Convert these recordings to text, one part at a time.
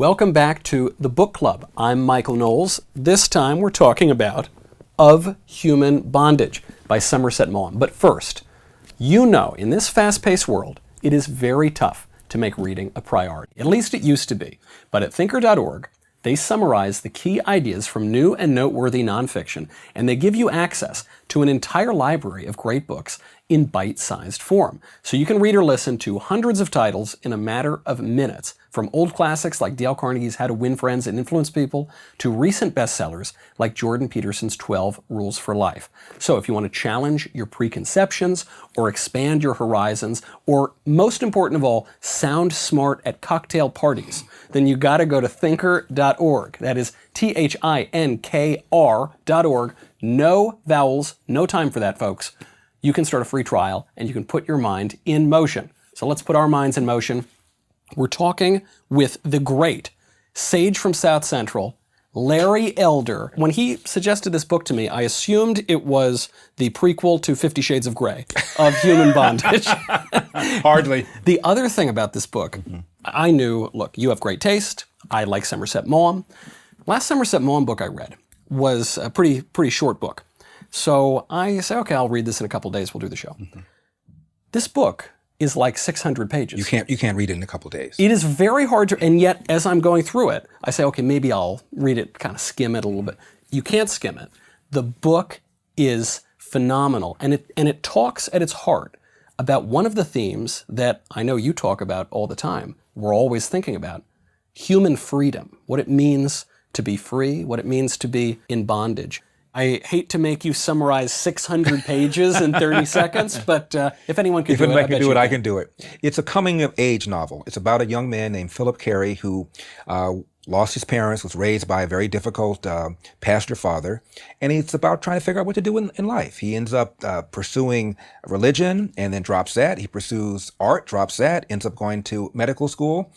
Welcome back to the Book Club. I'm Michael Knowles. This time we're talking about Of Human Bondage by Somerset Maugham. But first, you know, in this fast-paced world, it is very tough to make reading a priority. At least it used to be. But at thinker.org, they summarize the key ideas from new and noteworthy nonfiction, and they give you access to an entire library of great books in bite-sized form. So you can read or listen to hundreds of titles in a matter of minutes, from old classics like Dale Carnegie's How to Win Friends and Influence People, to recent bestsellers like Jordan Peterson's 12 Rules for Life. So if you want to challenge your preconceptions, or expand your horizons, or most important of all, sound smart at cocktail parties, then you gotta go to thinker.org. That is THINKR.org. No vowels, no time for that, folks. You can start a free trial and you can put your mind in motion. So let's put our minds in motion. We're talking with the great sage from South Central, Larry Elder. When he suggested this book to me, I assumed it was the prequel to 50 Shades of Grey, Of Human Bondage. Hardly. The other thing about this book, I knew, look, you have great taste. I like Somerset Maugham. Last Somerset Maugham book I read was a pretty short book. So I say, okay, I'll read this in a couple days. We'll do the show. This book is like 600 pages. You can't read it in a couple days. It is very hard to, and yet as I'm going through it, I say, okay, maybe I'll read it, kind of skim it a little bit. You can't skim it. The book is phenomenal, and it talks at its heart about one of the themes that I know you talk about all the time. We're always thinking about human freedom, what it means to be free, what it means to be in bondage. I hate to make you summarize 600 pages in 30 seconds, but if anyone can do it, I bet you I can do it. It's a coming-of-age novel. It's about a young man named Phillip who lost his parents, was raised by a very difficult pastor father, and it's about trying to figure out what to do in life. He ends up pursuing religion and then drops that. He pursues art, drops that, ends up going to medical school,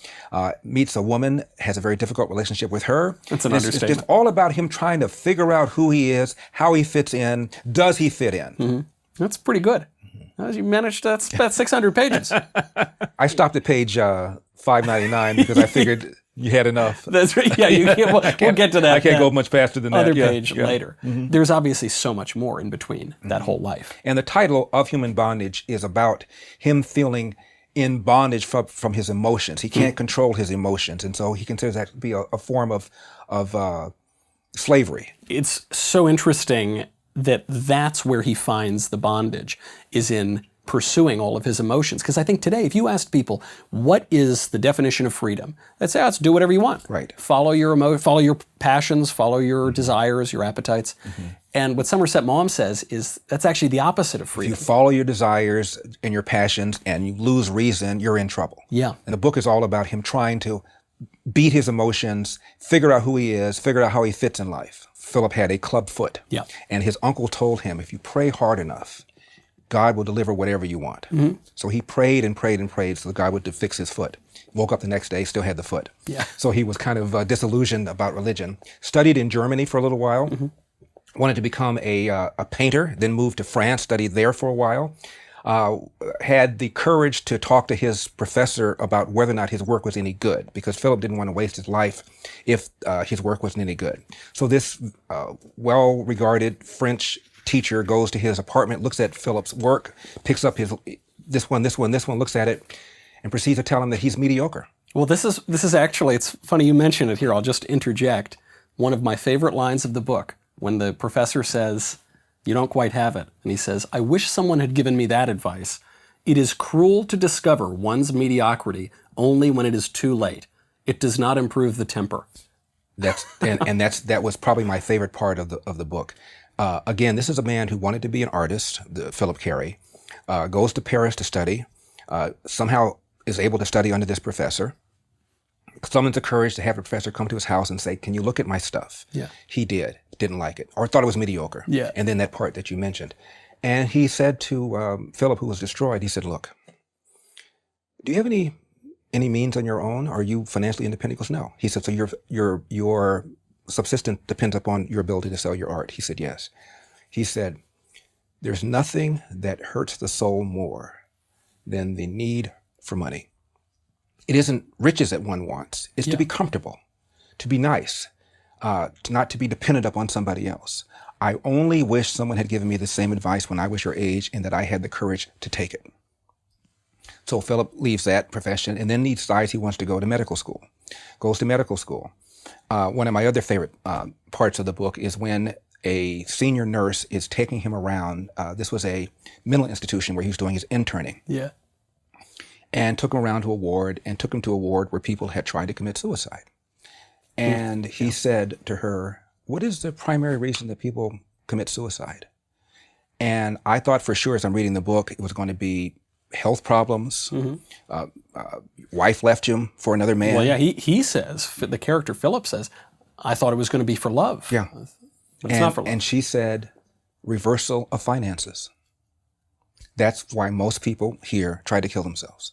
meets a woman, has a very difficult relationship with her. That's an understatement. It's just all about him trying to figure out who he is, how he fits in, does he fit in? That's pretty good. You managed, that's about 600 pages. I stopped at page 599 because I figured you had enough. That's right. Yeah, we'll get to that. I can't go much faster than that. Other page later. There's obviously so much more in between that whole life. And the title of Human Bondage is about him feeling in bondage from his emotions. He can't control his emotions, and so he considers that to be a form of slavery. It's so interesting that that's where he finds the bondage, is in pursuing all of his emotions. Because I think today, if you asked people, what is the definition of freedom? They'd say, it's do whatever you want. Right. Follow your passions, follow your desires, your appetites. And what Somerset Maugham says is that's actually the opposite of freedom. If you follow your desires and your passions and you lose reason, you're in trouble. Yeah. And the book is all about him trying to beat his emotions, figure out who he is, figure out how he fits in life. Phillip had a club foot. Yeah. And his uncle told him, if you pray hard enough, God will deliver whatever you want. So he prayed and prayed and prayed so God would fix his foot. Woke up the next day, still had the foot. Yeah. So he was kind of disillusioned about religion. Studied in Germany for a little while. Wanted to become a painter, then moved to France, studied there for a while. Had the courage to talk to his professor about whether or not his work was any good, because Phillip didn't want to waste his life if his work wasn't any good. So this well-regarded French teacher goes to his apartment, looks at Phillip's work, picks up this one, looks at it, and proceeds to tell him that he's mediocre. Well, this is actually, it's funny you mention it here. I'll just interject. One of my favorite lines of the book, when the professor says, you don't quite have it. And he says, I wish someone had given me that advice. It is cruel to discover one's mediocrity only when it is too late. It does not improve the temper. That was probably my favorite part of the book. Again, this is a man who wanted to be an artist, Phillip Carey, goes to Paris to study, somehow is able to study under this professor, summons the courage to have the professor come to his house and say, can you look at my stuff? Yeah. He didn't like it, or thought it was mediocre. Yeah. And then that part that you mentioned. And he said to Phillip, who was destroyed, he said, look, do you have any means on your own? Are you financially independent? He goes, no. He said, so your subsistence depends upon your ability to sell your art. He said, yes. He said, there's nothing that hurts the soul more than the need for money. it isn't riches that one wants. It's to be comfortable, to be nice, not to be dependent upon somebody else. I only wish someone had given me the same advice when I was your age and that I had the courage to take it. So Philip leaves that profession and then he decides he wants to go to medical school. Goes to medical school. One of my other favorite parts of the book is when a senior nurse is taking him around. This was a mental institution where he was doing his interning. Yeah. And took him around to a ward and took him to a ward where people had tried to commit suicide. And he said to her, what is the primary reason that people commit suicide? And I thought for sure as I'm reading the book, it was going to be health problems. Wife left him for another man. Well, yeah, he says, the character Phillip says, I thought it was going to be for love. Yeah. But it's not for love. And she said, reversal of finances. That's why most people here try to kill themselves.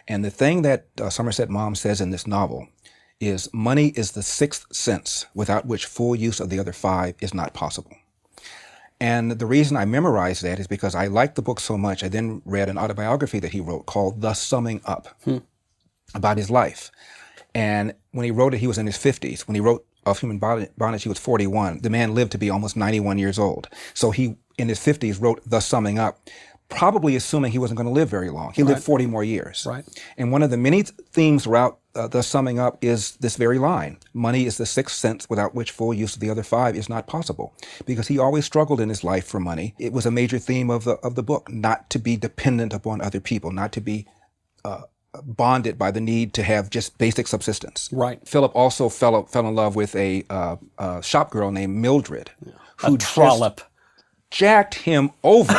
And the thing that Somerset Maugham says in this novel is money is the sixth sense without which full use of the other five is not possible. And the reason I memorized that is because I liked the book so much, I then read an autobiography that he wrote called The Summing Up about his life. And when he wrote it, he was in his 50s. When he wrote of Human Bondage, he was 41. The man lived to be almost 91 years old. So he, in his 50s, wrote The Summing Up, probably assuming he wasn't going to live very long. He lived 40 more years. Right. And one of the many themes throughout The Summing Up is this very line. Money is the sixth sense without which full use of the other five is not possible. Because he always struggled in his life for money. It was a major theme of the book, not to be dependent upon other people, not to be bonded by the need to have just basic subsistence. Right. Philip also fell in love with a shop girl named Mildred, who a trollop. Jacked him over.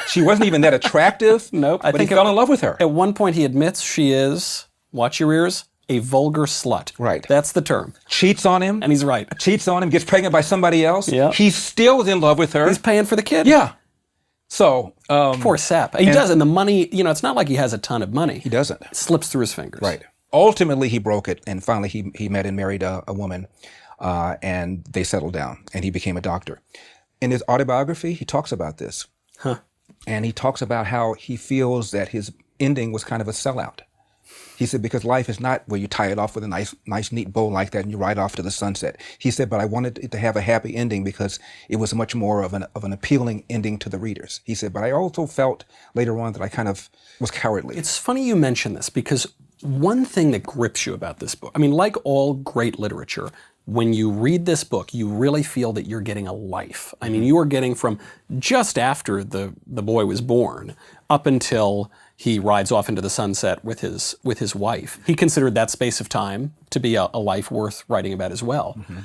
She wasn't even that attractive. Nope. But he fell in love with her. At one point he admits she is, watch your ears, a vulgar slut. Right. That's the term. Cheats on him. And he's right. Cheats on him, gets pregnant by somebody else. Yeah. He still is in love with her. He's paying for the kid. Yeah. So. Poor sap. He does, and the money, it's not like he has a ton of money. He doesn't. It slips through his fingers. Right. Ultimately, he broke it, and finally he met and married a woman, and they settled down, and he became a doctor. In his autobiography, he talks about this. Huh. And he talks about how he feels that his ending was kind of a sellout. He said, because life is not where you tie it off with a nice, neat bow like that and you ride off to the sunset. He said, but I wanted it to have a happy ending because it was much more of an appealing ending to the readers. He said, but I also felt later on that I kind of was cowardly. It's funny you mention this because one thing that grips you about this book, I mean, like all great literature, when you read this book, you really feel that you're getting a life. I mean, you are getting from just after the boy was born up until he rides off into the sunset with his wife. He considered that space of time to be a life worth writing about as well. Mm-hmm.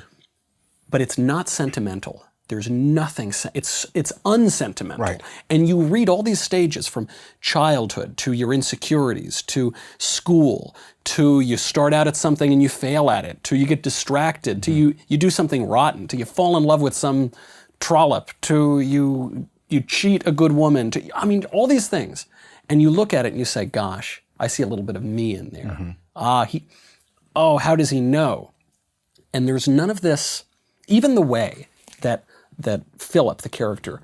But it's not sentimental. There's nothing, it's unsentimental. Right. And you read all these stages from childhood to your insecurities, to school, to you start out at something and you fail at it, to you get distracted, to you do something rotten, to you fall in love with some trollop, to you cheat a good woman, all these things. And you look at it and you say, gosh, I see a little bit of me in there. Mm-hmm. How does he know? And there's none of this, even the way that Philip, the character,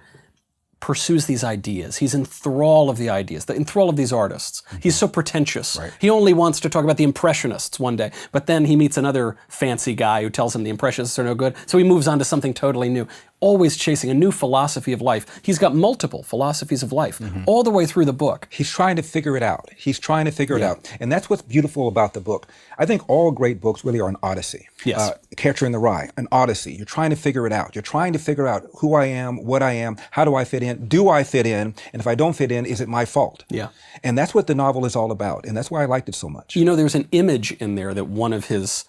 pursues these ideas. He's in thrall of the ideas, in thrall of these artists. Mm-hmm. He's so pretentious. Right. He only wants to talk about the Impressionists one day, but then he meets another fancy guy who tells him the Impressionists are no good, so he moves on to something totally new. Always chasing a new philosophy of life. He's got multiple philosophies of life all the way through the book. He's trying to figure it out. It out. And that's what's beautiful about the book. I think all great books really are an odyssey. Yes. Catcher in the Rye, an odyssey. You're trying to figure it out. You're trying to figure out who I am, what I am, how do I fit in, do I fit in, and if I don't fit in, is it my fault? Yeah. And that's what the novel is all about, and that's why I liked it so much. There's an image in there that one of his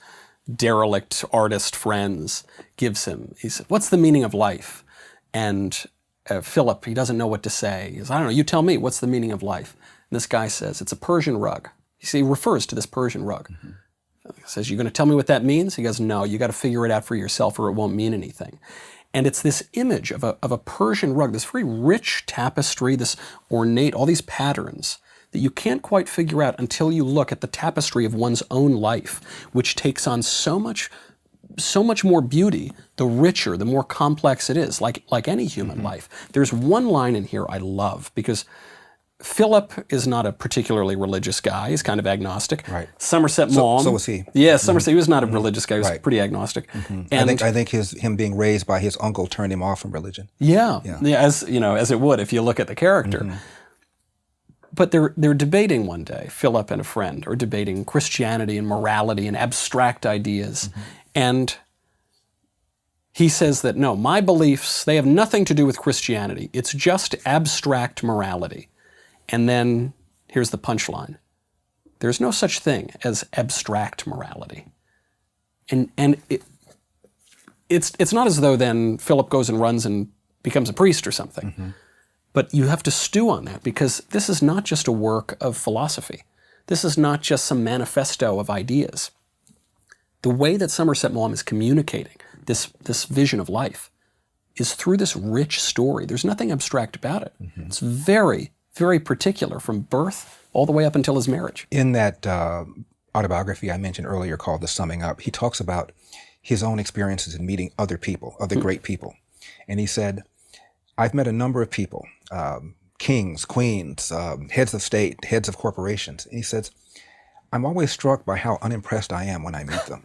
derelict artist friends gives him. He said, what's the meaning of life? And Philip, he doesn't know what to say. He says, I don't know, you tell me, what's the meaning of life? And this guy says, it's a Persian rug. He refers to this Persian rug. Mm-hmm. He says, you going to tell me what that means? He goes, no, you got to figure it out for yourself or it won't mean anything. And it's this image of a Persian rug, this very rich tapestry, this ornate, all these patterns that you can't quite figure out until you look at the tapestry of one's own life, which takes on so much more beauty, the richer, the more complex it is, like any human life. There's one line in here I love because Phillip is not a particularly religious guy. He's kind of agnostic. Right. Somerset Maugham. So was he. Yeah, Somerset. He was not a religious guy. He was Right. pretty agnostic. I think him being raised by his uncle turned him off from religion. Yeah, as you know, as it would if you look at the character. But they're debating one day. Phillip and a friend are debating Christianity and morality and abstract ideas, and he says that no, my beliefs, they have nothing to do with Christianity. It's just abstract morality. And then here's the punchline. There's no such thing as abstract morality. And it's not as though then Philip goes and runs and becomes a priest or something. But you have to stew on that, because this is not just a work of philosophy. This is not just some manifesto of ideas. The way that Somerset Maugham is communicating this vision of life is through this rich story. There's nothing abstract about it. It's very, very particular from birth all the way up until his marriage. In that autobiography I mentioned earlier called The Summing Up, he talks about his own experiences in meeting other people, other great people. And he said, I've met a number of people, kings, queens, heads of state, heads of corporations. And he says, I'm always struck by how unimpressed I am when I meet them.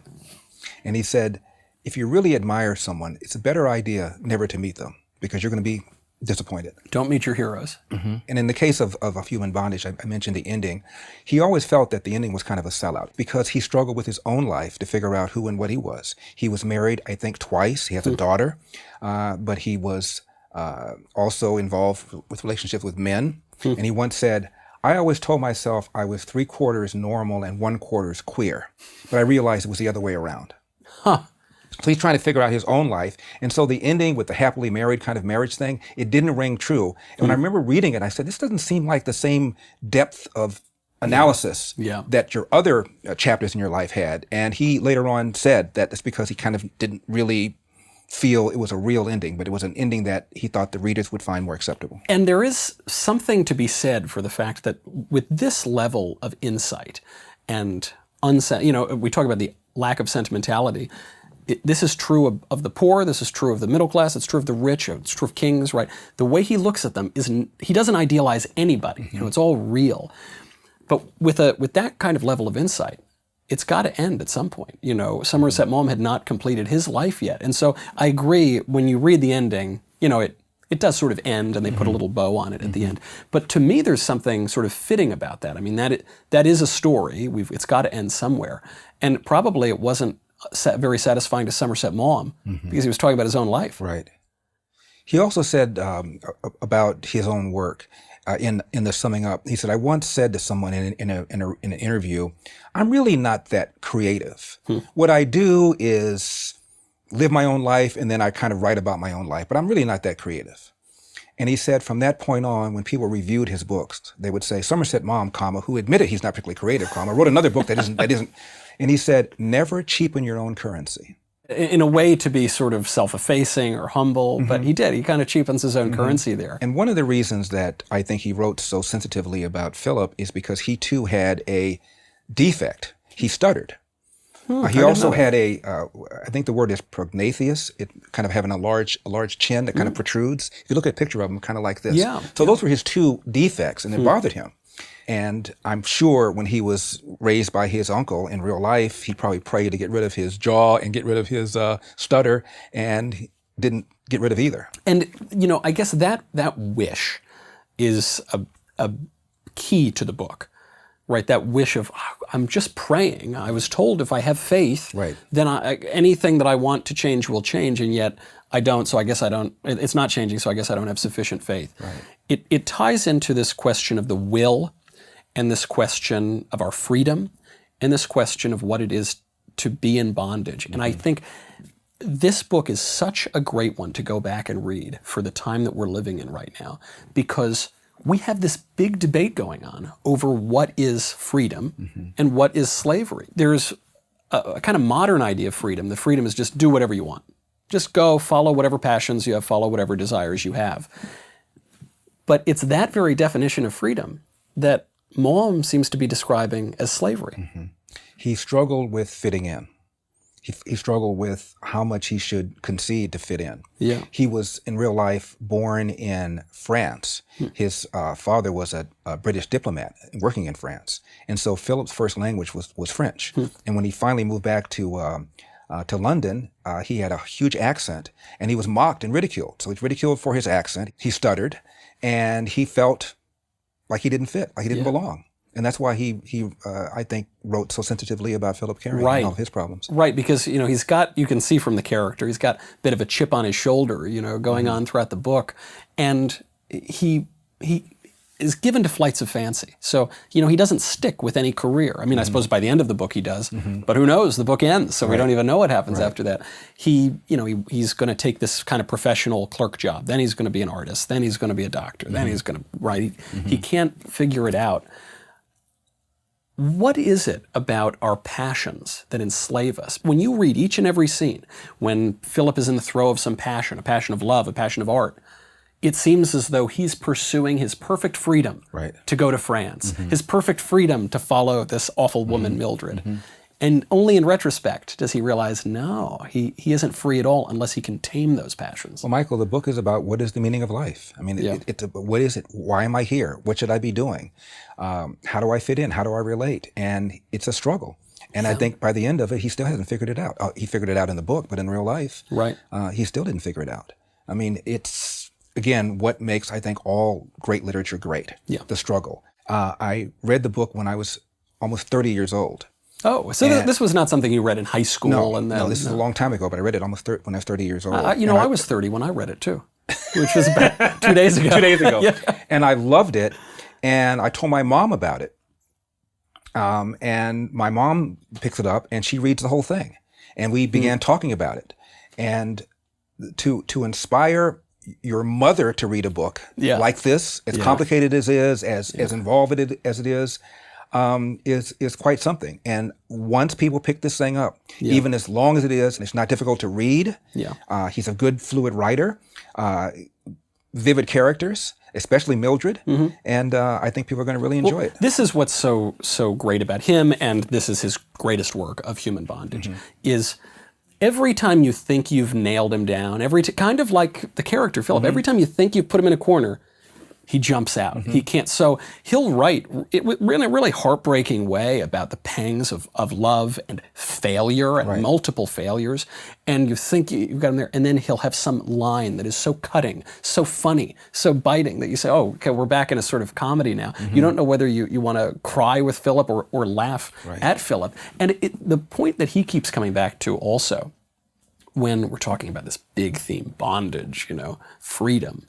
And he said, if you really admire someone, it's a better idea never to meet them, because you're going to be disappointed. Don't meet your heroes. And in the case of Human Bondage, I mentioned the ending. He always felt that the ending was kind of a sellout, because he struggled with his own life to figure out who and what he was. He was married, I think, twice. He has a daughter, but he was also involved with relationships with men. And he once said, I always told myself I was 3/4 normal and 1/4 queer, but I realized it was the other way around. So he's trying to figure out his own life. And so the ending with the happily married kind of marriage thing, it didn't ring true. And when I remember reading it, I said, this doesn't seem like the same depth of analysis that your other chapters in your life had. And he later on said that it's because he kind of didn't really feel it was a real ending, but it was an ending that he thought the readers would find more acceptable. And there is something to be said for the fact that with this level of insight and we talk about the lack of sentimentality. This is true of the poor, this is true of the middle class, it's true of the rich, it's true of kings, right? The way he looks at them he doesn't idealize anybody. It's all real. But with that kind of level of insight, it's got to end at some point. Somerset Maugham had not completed his life yet. And so I agree, when you read the ending, it does sort of end, and they put a little bow on it at the end. But to me, there's something sort of fitting about that. I mean, that is a story. It's got to end somewhere. And probably it wasn't very satisfying to Somerset Maugham, because he was talking about his own life. Right. He also said about his own work in the Summing Up. He said, "I once said to someone in an interview, I'm really not that creative. What I do is live my own life, and then I kind of write about my own life. But I'm really not that creative." And he said, from that point on, when people reviewed his books, they would say, Somerset Maugham, who admitted he's not particularly creative, wrote another book that isn't. And he said, never cheapen your own currency. In a way to be sort of self-effacing or humble, but he did. He kind of cheapens his own currency there. And one of the reasons that I think he wrote so sensitively about Philip is because he too had a defect. He stuttered. He also had I think the word is prognathous, it kind of having a large chin that kind of protrudes. If you look at a picture of him, kind of like this. So those were his two defects, and it bothered him. And I'm sure when he was raised by his uncle in real life, he probably prayed to get rid of his jaw and get rid of his stutter, and he didn't get rid of either. And, I guess that wish is a key to the book, right? That wish of, I'm just praying. I was told if I have faith, then anything that I want to change will change, and yet I don't, so I guess I don't, it's not changing, so I guess I don't have sufficient faith. It ties into this question of the will, and this question of our freedom, and this question of what it is to be in bondage. And I think this book is such a great one to go back and read for the time that we're living in right now, because we have this big debate going on over what is freedom and what is slavery. There's a kind of modern idea of freedom. The freedom is just do whatever you want. Just go, follow whatever passions you have, follow whatever desires you have. But it's that very definition of freedom that Maugham seems to be describing as slavery. He struggled with fitting in. He struggled with how much he should concede to fit in. Yeah. He was, in real life, born in France. His father was a British diplomat working in France. And so Philip's first language was French. And when he finally moved back to London, he had a huge accent, and he was mocked and ridiculed. So he was ridiculed for his accent. He stuttered, and he felt like he didn't fit, like he didn't belong. And that's why he I think, wrote so sensitively about Philip Carey and all his problems. Right, because, he's got, you can see from the character, he's got a bit of a chip on his shoulder, going on throughout the book. And he is given to flights of fancy. So, he doesn't stick with any career. I mean, I suppose by the end of the book he does, but who knows? The book ends, so we don't even know what happens after that. He's going to take this kind of professional clerk job. Then he's going to be an artist. Then he's going to be a doctor. Then he's going to write. He can't figure it out. What is it about our passions that enslave us? When you read each and every scene, when Philip is in the throes of some passion, a passion of love, a passion of art, it seems as though he's pursuing his perfect freedom to go to France, his perfect freedom to follow this awful woman, Mildred. And only in retrospect does he realize, no, he isn't free at all unless he can tame those passions. Well, Michael, the book is about what is the meaning of life. I mean, what is it? Why am I here? What should I be doing? How do I fit in? How do I relate? And it's a struggle. And I think by the end of it, he still hasn't figured it out. He figured it out in the book, but in real life, he still didn't figure it out. I mean, it's, again, what makes, I think, all great literature great, the struggle. I read the book when I was almost 30 years old. Oh, so this was not something you read in high school? No, this is a long time ago, but I read it almost when I was 30 years old. I was 30 when I read it too, which was about 2 days ago. 2 days ago. And I loved it, and I told my mom about it. And my mom picks it up, and she reads the whole thing. And we began talking about it. And to inspire your mother to read a book like this, as complicated as it is, as involved as it is quite something. And once people pick this thing up, even as long as it is, and it's not difficult to read, he's a good, fluid writer, vivid characters, especially Mildred, and I think people are going to really enjoy it. This is what's so great about him, and this is his greatest work of Human Bondage, is every time you think you've nailed him down, kind of like the character Philip, every time you think you've put him in a corner, he jumps out. He can't. So he'll write in a really heartbreaking way about the pangs of love and failure and multiple failures. And you think you've got him there. And then he'll have some line that is so cutting, so funny, so biting that you say, oh, okay, we're back in a sort of comedy now. You don't know whether you want to cry with Philip or laugh at Philip. And the point that he keeps coming back to also, when we're talking about this big theme, bondage, freedom,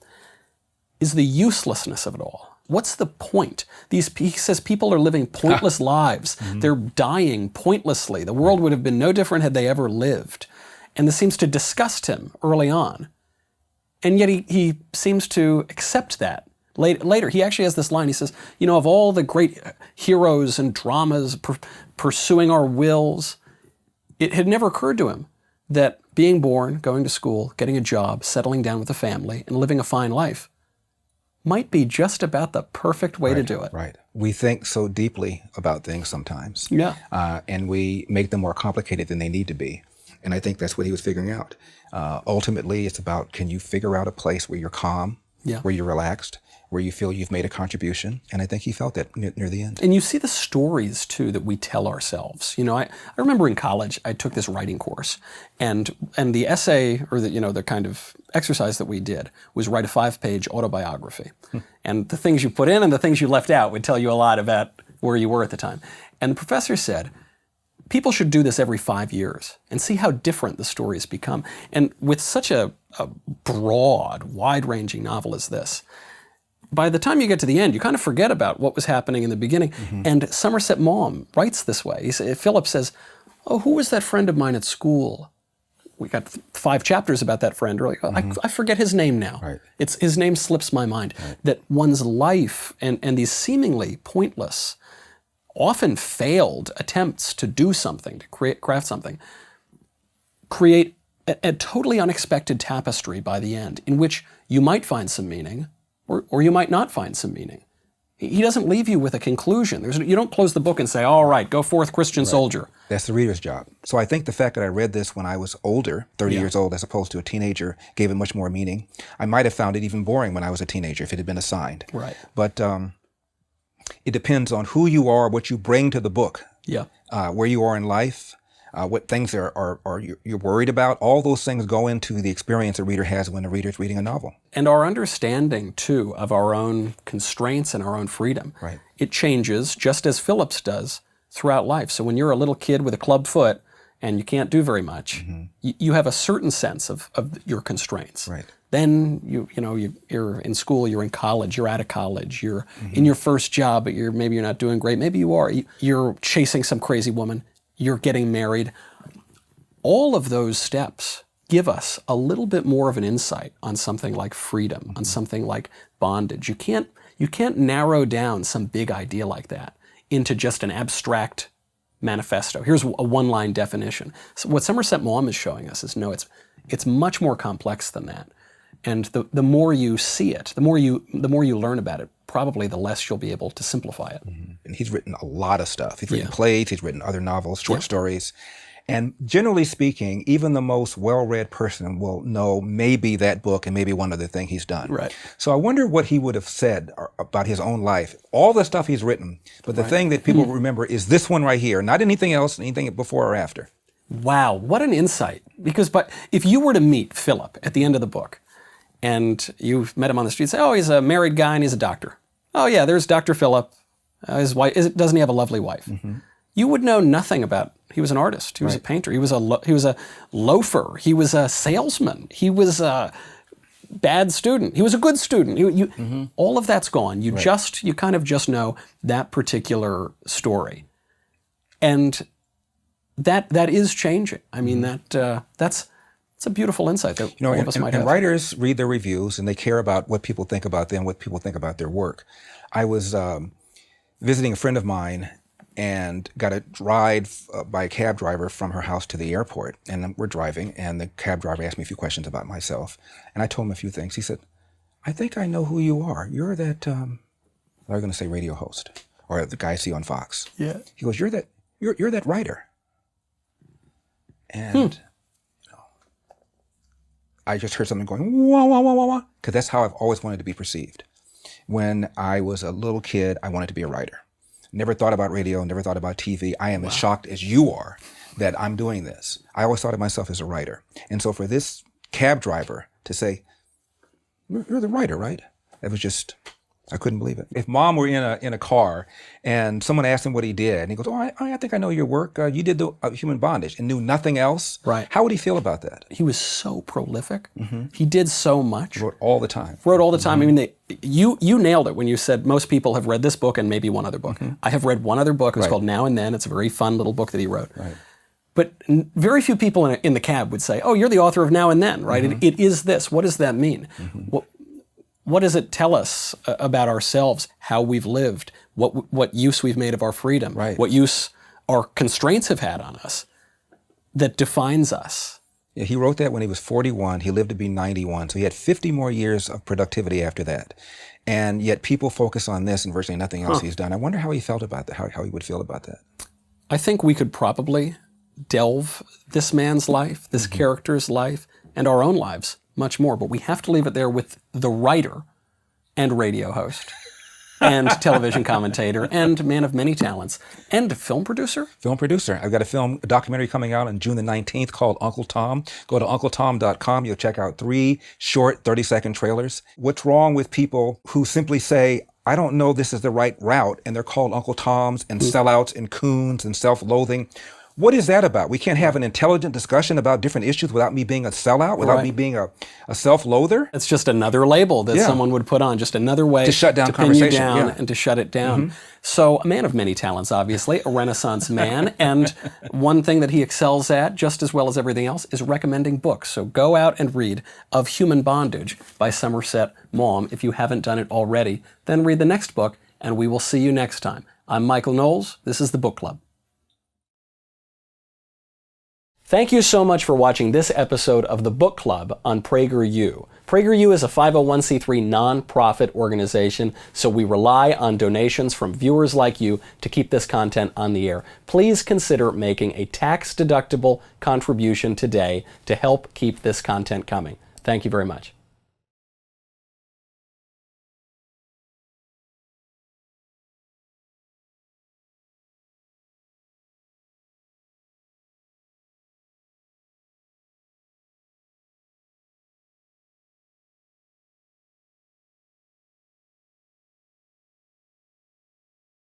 is the uselessness of it all. What's the point? He says people are living pointless lives. They're dying pointlessly. The world would have been no different had they ever lived. And this seems to disgust him early on. And yet he seems to accept that. Later, he actually has this line. He says, of all the great heroes and dramas pursuing our wills, it had never occurred to him that being born, going to school, getting a job, settling down with a family, and living a fine life might be just about the perfect way to do it. Right. We think so deeply about things sometimes. And we make them more complicated than they need to be. And I think that's what he was figuring out. Ultimately, it's about, can you figure out a place where you're calm, where you're relaxed, where you feel you've made a contribution? And I think he felt that near the end. And you see the stories, too, that we tell ourselves. I remember in college, I took this writing course, and the essay, or the kind of exercise that we did, was write a 5-page autobiography. And the things you put in and the things you left out would tell you a lot about where you were at the time. And the professor said, people should do this every 5 years and see how different the stories become. And with such a broad, wide-ranging novel as this, by the time you get to the end, you kind of forget about what was happening in the beginning. And Somerset Maugham writes this way. Philip says, oh, who was that friend of mine at school? We got 5 chapters about that friend. I forget his name now. His name slips my mind. That one's life and these seemingly pointless, often failed attempts to do something, to craft something, create a totally unexpected tapestry by the end, in which you might find some meaning, or you might not find some meaning. He doesn't leave you with a conclusion. You don't close the book and say, all right, go forth, Christian soldier. That's the reader's job. So I think the fact that I read this when I was older, 30 years old, as opposed to a teenager, gave it much more meaning. I might have found it even boring when I was a teenager if it had been assigned. Right. But it depends on who you are, what you bring to the book, where you are in life, what things you're worried about. All those things go into the experience a reader has when a reader is reading a novel. And our understanding, too, of our own constraints and our own freedom. Right. It changes, just as Phillip's does, throughout life. So when you're a little kid with a club foot and you can't do very much, you have a certain sense of your constraints. Right. Then you're in school, you're in college, you're out of college, you're in your first job, but maybe you're not doing great. Maybe you are. You're chasing some crazy woman. You're getting married. All of those steps give us a little bit more of an insight on something like freedom, on something like bondage. You can't narrow down some big idea like that into just an abstract manifesto. Here's a one-line definition. So what Somerset Maugham is showing us is, no, it's much more complex than that. And the more you see it, the more you learn about it, probably the less you'll be able to simplify it. And he's written a lot of stuff. He's written plays, he's written other novels, short stories. And generally speaking, even the most well-read person will know maybe that book and maybe one other thing he's done. Right. So I wonder what he would have said about his own life. All the stuff he's written, but the thing that people remember is this one right here, not anything else, anything before or after. Wow, what an insight. But if you were to meet Phillip at the end of the book, and you've met him on the street, say, oh, he's a married guy and he's a doctor. Oh yeah, there's Dr. Phillip. His wife, doesn't he have a lovely wife? You would know nothing about. He was an artist. He was a painter. He was a loafer. He was a salesman. He was a bad student. He was a good student. All of that's gone. You kind of just know that particular story, and that is changing. I mean that's a beautiful insight that all of us might have. And writers read their reviews and they care about what people think about them, what people think about their work. I was visiting a friend of mine and got a ride by a cab driver from her house to the airport. And we're driving, and the cab driver asked me a few questions about myself. And I told him a few things. He said, I think I know who you are. You're that, I was going to say radio host, or the guy I see on Fox. Yeah. He goes, you're that writer. And I just heard something going, wah, wah, wah, wah, wah, because that's how I've always wanted to be perceived. When I was a little kid, I wanted to be a writer. Never thought about radio, never thought about TV. I am as shocked as you are that I'm doing this. I always thought of myself as a writer. And so for this cab driver to say, you're the writer, right? It was just, I couldn't believe it. If Mom were in a car and someone asked him what he did, and he goes, oh, I think I know your work. You did the Human Bondage, and knew nothing else. Right. How would he feel about that? He was so prolific. He did so much. Wrote all the time. I mean, you nailed it when you said most people have read this book and maybe one other book. I have read one other book. It's called Now and Then. It's a very fun little book that he wrote. Right. But very few people in the cab would say, oh, you're the author of Now and Then, right? It is this. What does that mean? What does it tell us about ourselves, how we've lived, what use we've made of our freedom, what use our constraints have had on us that defines us? Yeah, he wrote that when he was 41. He lived to be 91, so he had 50 more years of productivity after that. And yet people focus on this and virtually nothing else he's done. I wonder how he felt about that, how he would feel about that. I think we could probably delve this man's life, this character's life, and our own lives much more, but we have to leave it there with the writer and radio host and television commentator and man of many talents and film producer. Film producer. I've got a documentary coming out on June the 19th called Uncle Tom. Go to uncletom.com. You'll check out 3 short 30-second trailers. What's wrong with people who simply say, I don't know this is the right route, and they're called Uncle Toms and sellouts and coons and self-loathing? What is that about? We can't have an intelligent discussion about different issues without me being a sellout, without me being a self-loather? It's just another label that someone would put on, just another way to shut down to conversation. Pin you down and to shut it down. So a man of many talents, obviously, a Renaissance man, and one thing that he excels at, just as well as everything else, is recommending books. So go out and read Of Human Bondage by Somerset Maugham. If you haven't done it already, then read the next book, and we will see you next time. I'm Michael Knowles. This is the Book Club. Thank you so much for watching this episode of the Book Club on PragerU. PragerU is a 501c3 nonprofit organization, so we rely on donations from viewers like you to keep this content on the air. Please consider making a tax-deductible contribution today to help keep this content coming. Thank you very much.